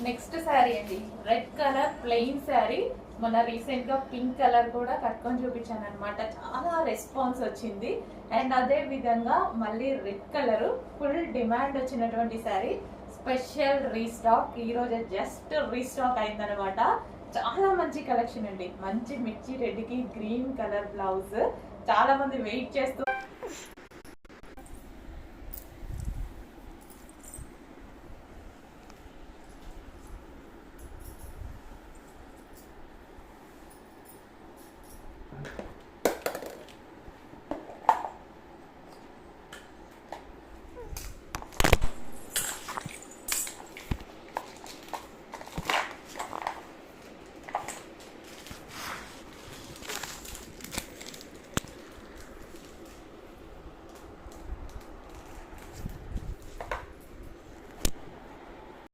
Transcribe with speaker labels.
Speaker 1: Next sari అండి, red colour plain sari. మొన్న recent గా పింక్ కలర్ కూడా కట్టుకొని చూపించాను అనమాట, చాలా రెస్పాన్స్ వచ్చింది. అండ్ అదే విధంగా మళ్ళీ రెడ్ కలర్ ఫుల్ డిమాండ్ వచ్చినటువంటి శారీ, స్పెషల్ రీస్టాక్. ఈ రోజు జస్ట్ రీస్టాక్ అయిందనమాట. చాలా మంచి కలెక్షన్ అండి, మంచి మిర్చి రెడ్ కి గ్రీన్ కలర్ బ్లౌజ్. చాలా మంది వెయిట్ చేస్తూ